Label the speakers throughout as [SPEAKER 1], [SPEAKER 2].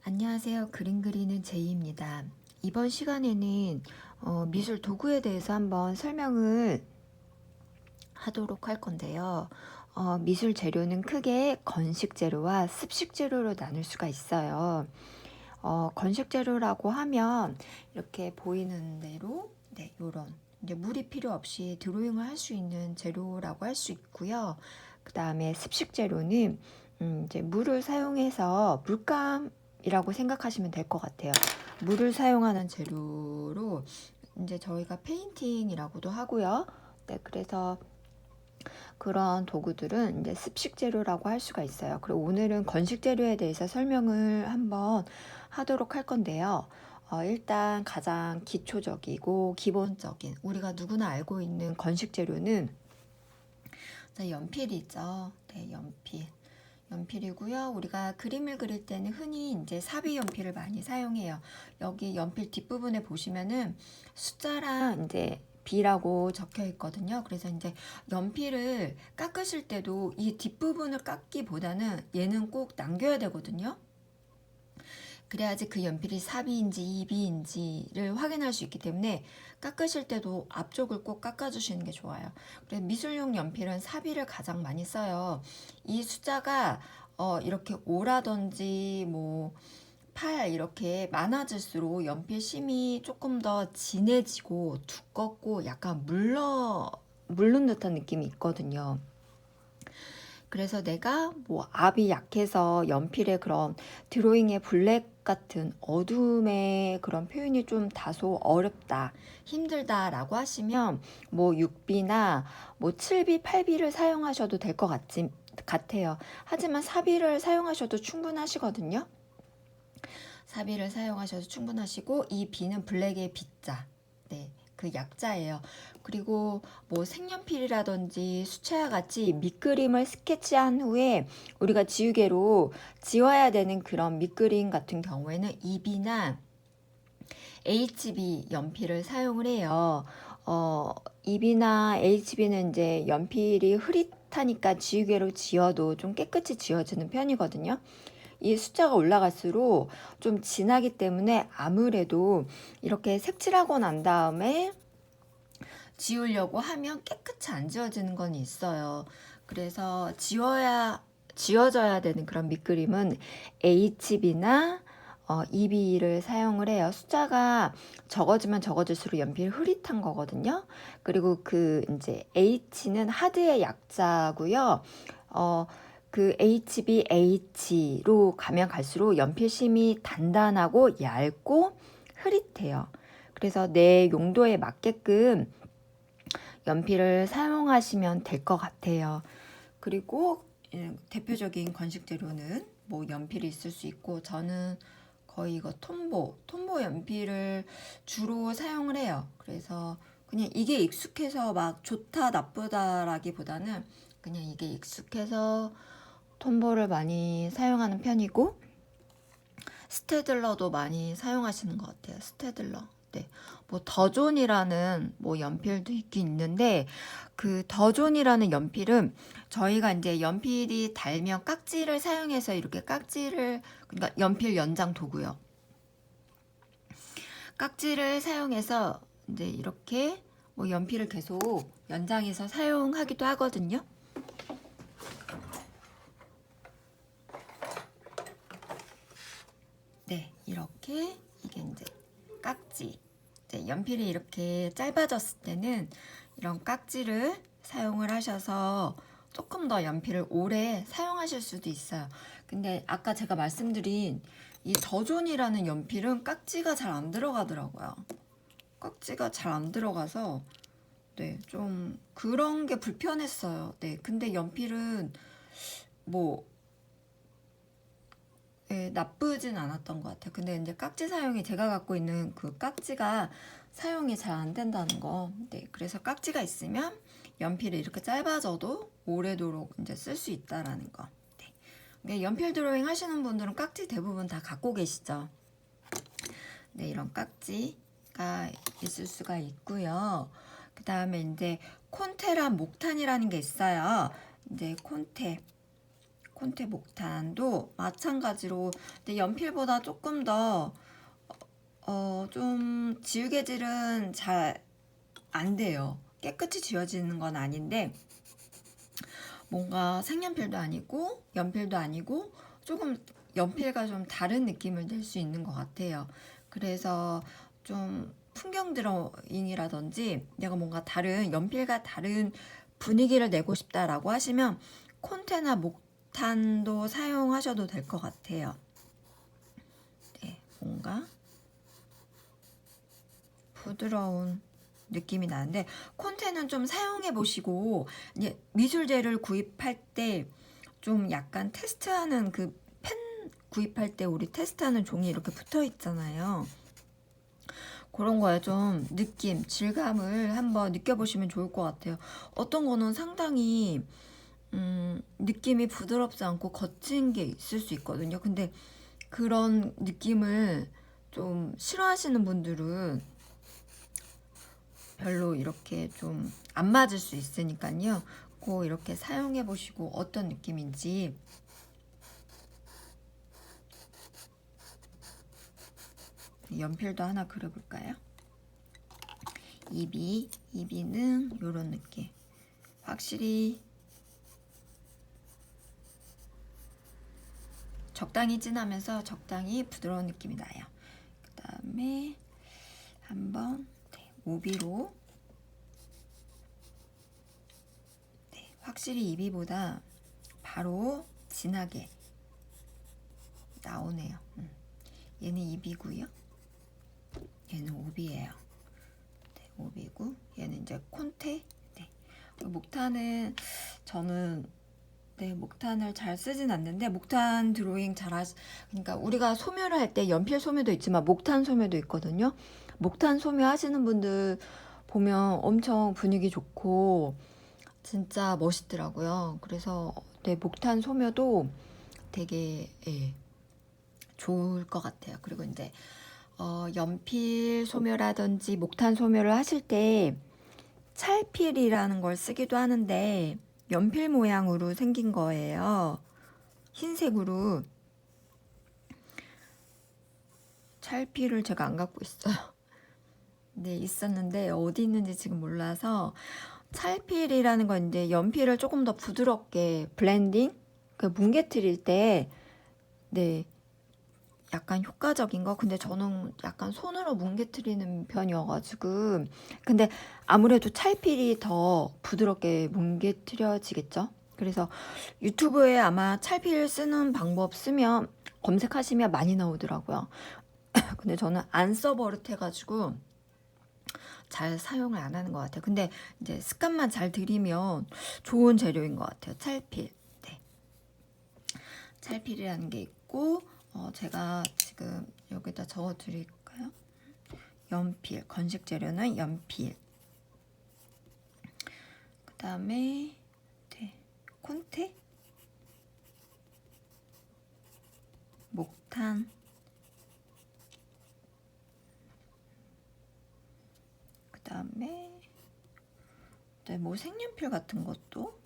[SPEAKER 1] 안녕하세요. 그림 그리는 제이입니다. 이번 시간에는 미술 도구에 대해서 한번 설명을 하도록 할 건데요. 미술 재료는 크게 건식 재료와 습식 재료로 나눌 수가 있어요. 건식 재료라고 하면 이렇게 보이는 대로 요런 이제 물이 필요 없이 드로잉을 할 수 있는 재료라고 할 수 있고요. 그 다음에 습식 재료는 이제 물을 사용해서 물감이라고 생각하시면 될 것 같아요. 물을 사용하는 재료로 이제 저희가 페인팅이라고도 하고요. 네, 그래서 그런 도구들은 이제 습식 재료라고 할 수가 있어요. 그리고 오늘은 건식 재료에 대해서 설명을 한번 하도록 할 건데요. 일단 가장 기초적이고 기본적인 우리가 누구나 알고 있는 건식 재료는 연필이죠. 네, 연필. 연필이고요. 우리가 그림을 그릴 때는 흔히 이제 사비 연필을 많이 사용해요. 여기 연필 뒷부분에 보시면은 숫자랑 이제 B라고 적혀 있거든요. 그래서 이제 연필을 깎으실 때도 이 뒷부분을 깎기보다는 얘는 꼭 남겨야 되거든요. 그래야지 그 연필이 사비인지 이비인지를 확인할 수 있기 때문에 깎으실 때도 앞쪽을 꼭 깎아주시는 게 좋아요. 그래서 미술용 연필은 사비를 가장 많이 써요. 이 숫자가 이렇게 5라든지 뭐 8 이렇게 많아질수록 연필 심이 조금 더 진해지고 두껍고 약간 물른 듯한 느낌이 있거든요. 그래서 내가 뭐 압이 약해서 연필의 그런 드로잉의 블랙 같은 어둠의 그런 표현이 좀 다소 어렵다, 힘들다라고 하시면 뭐 6B나 뭐 7B, 8B를 사용하셔도 될 것 같아요. 하지만 4B를 사용하셔도 충분하시거든요. 4B를 사용하셔도 충분하시고 이 B는 블랙의 B자. 네. 그 약자예요. 그리고 뭐 색연필이라든지 수채화 같이 밑그림을 스케치한 후에 우리가 지우개로 지워야 되는 그런 밑그림 같은 경우에는 EB나 HB 연필을 사용을 해요. EB나 HB는 이제 연필이 흐릿하니까 지우개로 지워도 좀 깨끗이 지워지는 편이거든요. 이 숫자가 올라갈수록 좀 진하기 때문에 아무래도 이렇게 색칠하고 난 다음에 지우려고 하면 깨끗이 안 지워지는 건 있어요. 그래서 지워져야 되는 그런 밑그림은 HB나 EB를 사용을 해요. 숫자가 적어지면 적어질수록 연필이 흐릿한 거거든요. 그리고 그 이제 H는 하드의 약자고요. 그 HBH로 가면 갈수록 연필심이 단단하고 얇고 흐릿해요. 그래서 내 용도에 맞게끔 연필을 사용하시면 될 것 같아요. 그리고 대표적인 건식 재료는 뭐 연필이 있을 수 있고 저는 거의 이거 톰보 연필을 주로 사용을 해요. 그래서 그냥 이게 익숙해서 막 좋다 나쁘다라기보다는 그냥 이게 익숙해서 톰보를 많이 사용하는 편이고 스테들러도 많이 사용하시는 것 같아요. 스테들러. 네. 뭐 더존이라는 뭐 연필도 있긴 있는데 그 더존이라는 연필은 저희가 이제 연필이 닳으면 깍지를 사용해서 이렇게 깍지를 그러니까 연필 연장 도구요. 깍지를 사용해서 이제 이렇게 뭐 연필을 계속 연장해서 사용하기도 하거든요. 네, 이렇게 이게 이제 깍지. 이제 연필이 이렇게 짧아졌을 때는 이런 깍지를 사용을 하셔서 조금 더 연필을 오래 사용하실 수도 있어요. 근데 아까 제가 말씀드린 이 더존이라는 연필은 깍지가 잘 안 들어가더라고요. 깍지가 잘 안 들어가서 네, 좀 그런 게 불편했어요. 네, 근데 연필은 뭐 예, 나쁘진 않았던 것 같아요. 근데 이제 깍지 사용이 제가 갖고 있는 그 깍지가 사용이 잘 안 된다는 거. 네, 그래서 깍지가 있으면 연필이 이렇게 짧아져도 오래도록 이제 쓸 수 있다라는 거. 네. 연필 드로잉 하시는 분들은 깍지 대부분 다 갖고 계시죠. 네, 이런 깍지가 있을 수가 있고요. 그 다음에 이제 콘테랑 목탄이라는 게 있어요. 이제 콘테 목탄도 마찬가지로 근데 연필보다 조금 더 좀 지우개질은 잘 안 돼요. 깨끗이 지워지는 건 아닌데 뭔가 색연필도 아니고 연필도 아니고 조금 연필과 좀 다른 느낌을 낼 수 있는 것 같아요. 그래서 좀 풍경 드로잉이라든지 내가 뭔가 다른 연필과 다른 분위기를 내고 싶다라고 하시면 콘테나 목탄도 사용하셔도 될 것 같아요. 네, 뭔가 부드러운 느낌이 나는데 콘테는 좀 사용해 보시고 이제 미술재를 구입할 때 좀 약간 테스트하는 그 펜 구입할 때 우리 테스트하는 종이 이렇게 붙어 있잖아요. 그런 거에 좀 느낌, 질감을 한번 느껴보시면 좋을 것 같아요. 어떤 거는 상당히 느낌이 부드럽지 않고 거친 게 있을 수 있거든요. 근데 그런 느낌을 좀 싫어하시는 분들은 별로 이렇게 좀 안 맞을 수 있으니까요. 꼭 이렇게 사용해 보시고 어떤 느낌인지 연필도 하나 그려볼까요? 이비는 이런 느낌. 확실히 적당히 진하면서 적당히 부드러운 느낌이 나요. 그 다음에 한번 오비로 확실히 이비보다 바로 진하게 나오네요. 얘는 이비고요. 얘는 오비예요. 네, 오비고 얘는 이제 콘테. 네. 목탄은 저는 목탄을 잘 쓰진 않는데 목탄 드로잉 그러니까 우리가 소묘를 할 때 연필 소묘도 있지만 목탄 소묘도 있거든요. 목탄 소묘 하시는 분들 보면 엄청 분위기 좋고 진짜 멋있더라고요. 그래서 목탄 소묘도 되게 좋을 것 같아요. 그리고 이제 연필 소묘라든지 목탄 소묘를 하실 때 찰필이라는 걸 쓰기도 하는데 연필 모양으로 생긴 거예요. 흰색으로. 찰필을 제가 안 갖고 있어요. 네, 있었는데 어디 있는지 지금 몰라서 찰필이라는 건 이제 연필을 조금 더 부드럽게 블렌딩, 그 뭉개트릴 때 약간 효과적인 거. 근데 저는 약간 손으로 뭉개트리는 편이어가지고 근데 아무래도 찰필이 더 부드럽게 뭉개트려지겠죠. 그래서 유튜브에 아마 찰필 쓰는 방법 쓰면 검색하시면 많이 나오더라고요. 근데 저는 안 써버릇해가지고 잘 사용을 안 하는 것 같아요. 근데 이제 습관만 잘 들이면 좋은 재료인 것 같아요. 찰필. 네. 찰필이라는 게 있고 제가 지금 여기다 적어 드릴까요? 연필. 건식 재료는 연필. 그 다음에 콘테, 목탄, 그 다음에 뭐 색연필 같은 것도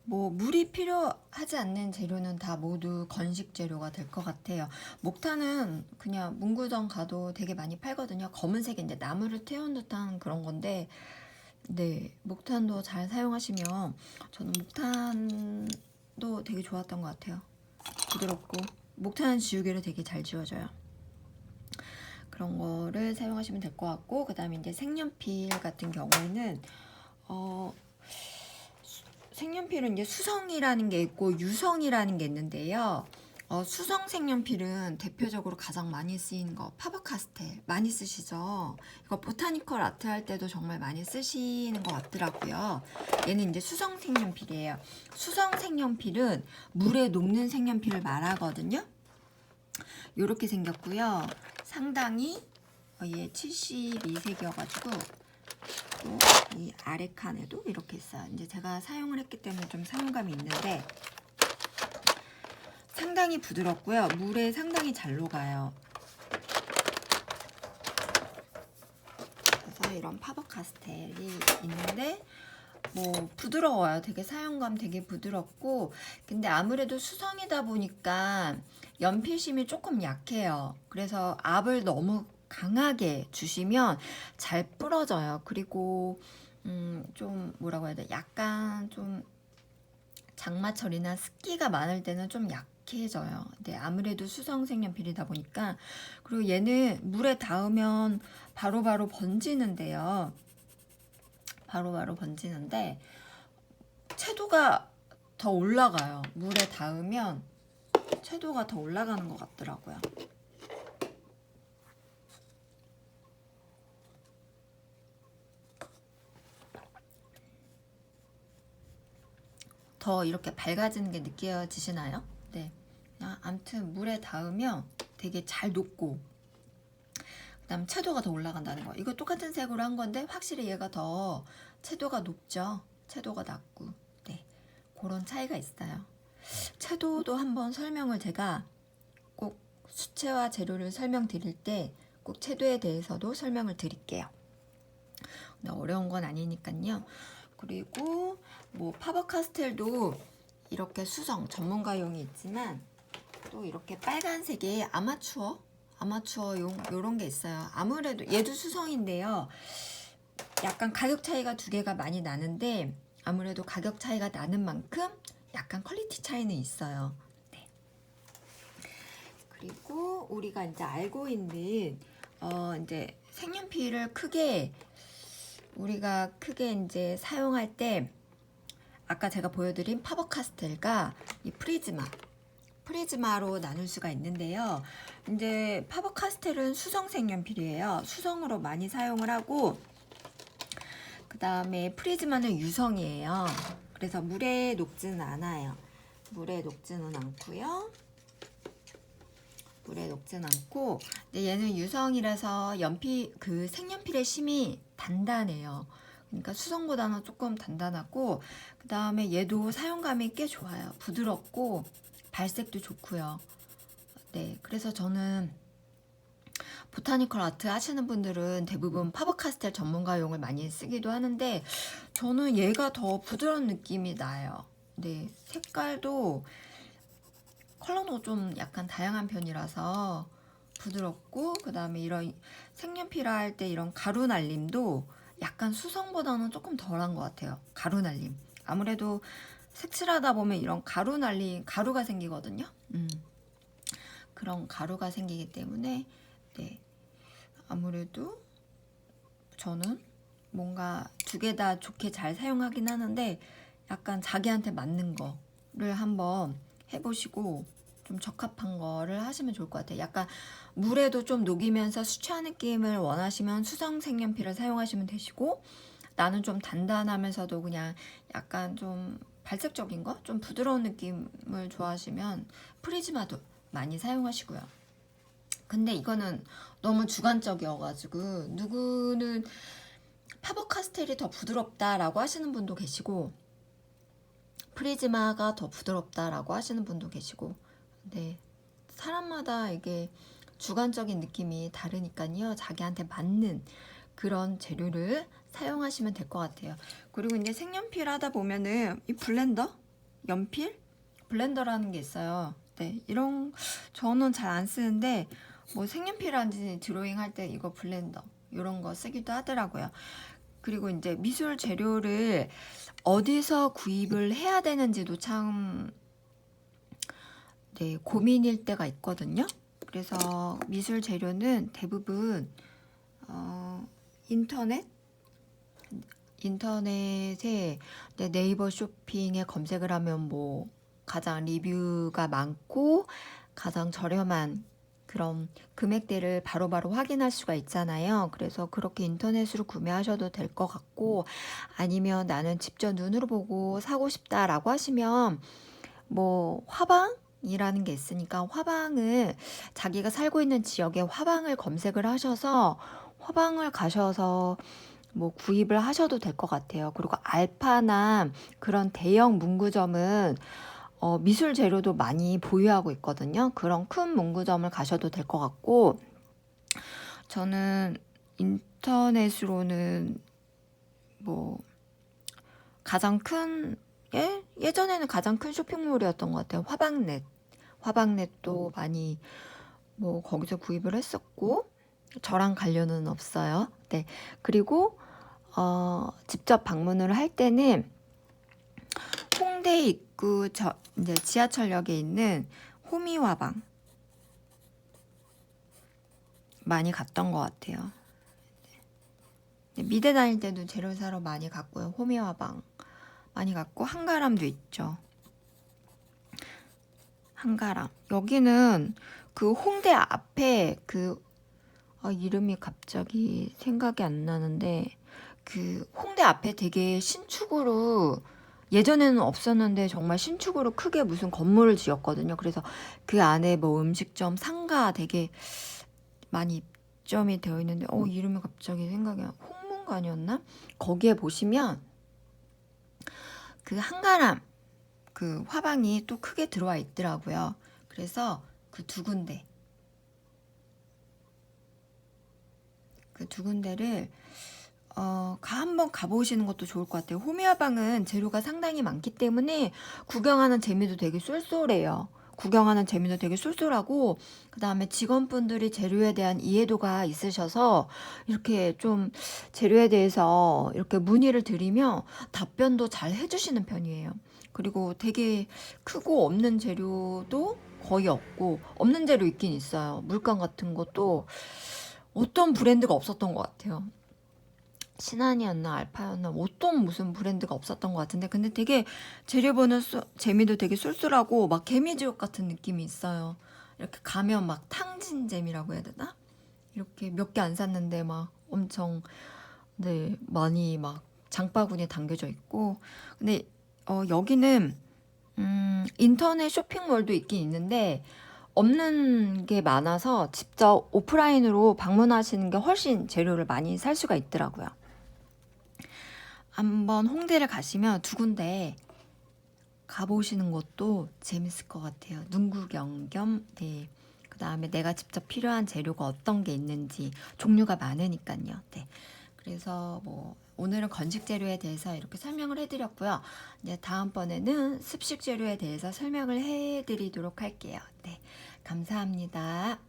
[SPEAKER 1] 뭐 물이 필요하지 않는 재료는 다 모두 건식 재료가 될 것 같아요. 목탄은 그냥 문구점 가도 되게 많이 팔거든요. 검은색에 이제 나무를 태운 듯한 그런 건데 목탄도 잘 사용하시면 저는 목탄도 되게 좋았던 것 같아요. 부드럽고 목탄 지우개를 되게 잘 지워져요. 그런 거를 사용하시면 될 것 같고 그 다음에 이제 색연필 같은 경우에는 색연필은 이제 수성이라는 게 있고 유성이라는 게 있는데요. 수성 색연필은 대표적으로 가장 많이 쓰이는 거 파버카스텔 많이 쓰시죠. 이거 보타니컬 아트 할 때도 정말 많이 쓰시는 것 같더라고요. 얘는 이제 수성 색연필이에요. 수성 색연필은 물에 녹는 색연필을 말하거든요. 이렇게 생겼고요. 상당히 얘 72색이어가지고 또 이 아래 칸에도 이렇게 있어요. 이제 제가 사용을 했기 때문에 좀 사용감이 있는데 상당히 부드럽고요. 물에 상당히 잘 녹아요. 그래서 이런 파버카스텔이 있는데 뭐 부드러워요. 되게 사용감 되게 부드럽고, 근데 아무래도 수성이다 보니까 연필심이 조금 약해요. 그래서 압을 너무 강하게 주시면 잘 부러져요. 그리고 좀 뭐라고 해야 돼? 약간 좀 장마철이나 습기가 많을 때는 좀 약해져요. 근데 아무래도 수성 색연필이다 보니까. 그리고 얘는 물에 닿으면 바로바로 번지는데요. 바로바로 번지는데 채도가 더 올라가요. 물에 닿으면 채도가 더 올라가는 것 같더라고요. 더 이렇게 밝아지는 게 느껴지시나요? 네. 아무튼 물에 닿으면 되게 잘 녹고, 그다음 채도가 더 올라간다는 거. 이거 똑같은 색으로 한 건데 확실히 얘가 더 채도가 높죠. 채도가 낮고. 네. 그런 차이가 있어요. 채도도 한번 설명을 제가 꼭 수채화 재료를 설명드릴 때 꼭 채도에 대해서도 설명을 드릴게요. 근데 어려운 건 아니니까요. 그리고 뭐 파버카스텔도 이렇게 수성 전문가용이 있지만 또 이렇게 빨간색의 아마추어용 요런 게 있어요. 아무래도 얘도 수성인데요. 약간 가격 차이가 두 개가 많이 나는데 아무래도 가격 차이가 나는 만큼 약간 퀄리티 차이는 있어요. 네. 그리고 우리가 이제 알고 있는 이제 색연필을 우리가 크게 이제 사용할 때 아까 제가 보여드린 파버카스텔과 이 프리즈마로 나눌 수가 있는데요. 이제 파버카스텔은 수성 색연필이에요. 수성으로 많이 사용을 하고, 그 다음에 프리즈마는 유성이에요. 그래서 물에 녹지는 않아요. 물에 녹지는 않고요. 물에 녹진 않고, 근데 얘는 유성이라서 색연필의 심이 단단해요. 그러니까 수성보다는 조금 단단하고, 그 다음에 얘도 사용감이 꽤 좋아요. 부드럽고 발색도 좋고요. 네, 그래서 저는 보타니컬 아트 하시는 분들은 대부분 파버카스텔 전문가용을 많이 쓰기도 하는데 저는 얘가 더 부드러운 느낌이 나요. 네, 색깔도 컬러도 좀 약간 다양한 편이라서 부드럽고, 그 다음에 이런 색연필 할 때 이런 가루 날림도 약간 수성보다는 조금 덜한 것 같아요. 가루 날림. 아무래도 색칠하다 보면 이런 가루가 생기거든요. 그런 가루가 생기기 때문에, 네. 아무래도 저는 뭔가 두 개 다 좋게 잘 사용하긴 하는데 약간 자기한테 맞는 거를 한번 해보시고 좀 적합한 거를 하시면 좋을 것 같아요. 약간 물에도 좀 녹이면서 수채화 느낌을 원하시면 수성 색연필을 사용하시면 되시고, 나는 좀 단단하면서도 그냥 약간 좀 발색적인 거, 좀 부드러운 느낌을 좋아하시면 프리즈마도 많이 사용하시고요. 근데 이거는 너무 주관적이어가지고 누구는 파버카스텔이 더 부드럽다라고 하시는 분도 계시고 프리즈마가 더 부드럽다라고 하시는 분도 계시고, 네, 사람마다 이게 주관적인 느낌이 다르니까요. 자기한테 맞는 그런 재료를 사용하시면 될 것 같아요. 그리고 이제 색연필 하다 보면은 이 블렌더라는 게 있어요. 네, 이런 저는 잘 안 쓰는데 뭐 색연필이라든지 드로잉 할 때 이거 블렌더 이런 거 쓰기도 하더라고요. 그리고 이제 미술 재료를 어디서 구입을 해야 되는지도 참, 네, 고민일 때가 있거든요. 그래서 미술 재료는 대부분 인터넷에 네이버 쇼핑에 검색을 하면 뭐 가장 리뷰가 많고 가장 저렴한 그런 금액대를 바로바로 확인할 수가 있잖아요. 그래서 그렇게 인터넷으로 구매하셔도 될 것 같고, 아니면 나는 직접 눈으로 보고 사고 싶다라고 하시면 뭐 화방이라는 게 있으니까 화방을 자기가 살고 있는 지역의 화방을 검색을 하셔서 화방을 가셔서 뭐 구입을 하셔도 될 것 같아요. 그리고 알파나 그런 대형 문구점은 미술 재료도 많이 보유하고 있거든요. 그런 큰 문구점을 가셔도 될 것 같고, 저는 인터넷으로는 뭐 가장 큰 예전에는 가장 큰 쇼핑몰이었던 것 같아요. 화방넷도 많이 뭐 거기서 구입을 했었고, 저랑 관련은 없어요. 네. 그리고 직접 방문을 할 때는 홍대 입구 이제 지하철역에 있는 호미화방 많이 갔던 것 같아요. 네, 미대 다닐 때도 재료 사러 많이 갔고요. 호미화방 많이 갔고, 한가람도 있죠. 한가람. 여기는 그 홍대 앞에 이름이 갑자기 생각이 안 나는데, 그 홍대 앞에 되게 신축으로, 예전에는 없었는데 정말 신축으로 크게 무슨 건물을 지었거든요. 그래서 그 안에 뭐 음식점, 상가 되게 많이 입점이 되어 있는데, 이름이 갑자기 생각이 안, 홍문관이었나? 거기에 보시면 그 한가람 그 화방이 또 크게 들어와 있더라고요. 그래서 그 두 군데를 한번 가보시는 것도 좋을 것 같아요. 호미화방은 재료가 상당히 많기 때문에 구경하는 재미도 되게 쏠쏠해요. 구경하는 재미도 되게 쏠쏠하고, 그 다음에 직원분들이 재료에 대한 이해도가 있으셔서 이렇게 좀 재료에 대해서 이렇게 문의를 드리면 답변도 잘 해주시는 편이에요. 그리고 되게 크고 없는 재료도 거의 없고, 없는 재료 있긴 있어요. 물감 같은 것도 어떤 브랜드가 없었던 것 같아요. 신한이었나 알파였나 어떤 무슨 브랜드가 없었던 것 같은데, 근데 되게 재료 보는 재미도 되게 쏠쏠하고 막 개미지옥 같은 느낌이 있어요. 이렇게 가면 막 탕진잼이라고 해야 되나? 이렇게 몇 개 안 샀는데 막 엄청 네 많이 막 장바구니에 담겨져 있고. 근데 여기는 인터넷 쇼핑몰도 있긴 있는데 없는 게 많아서 직접 오프라인으로 방문하시는 게 훨씬 재료를 많이 살 수가 있더라고요. 한번 홍대를 가시면 두 군데 가보시는 것도 재밌을 것 같아요. 눈 구경 겸, 네. 그 다음에 내가 직접 필요한 재료가 어떤 게 있는지 종류가 많으니까요. 네. 그래서 뭐 오늘은 건식 재료에 대해서 이렇게 설명을 해드렸고요. 이제 다음번에는 습식 재료에 대해서 설명을 해드리도록 할게요. 네. 감사합니다.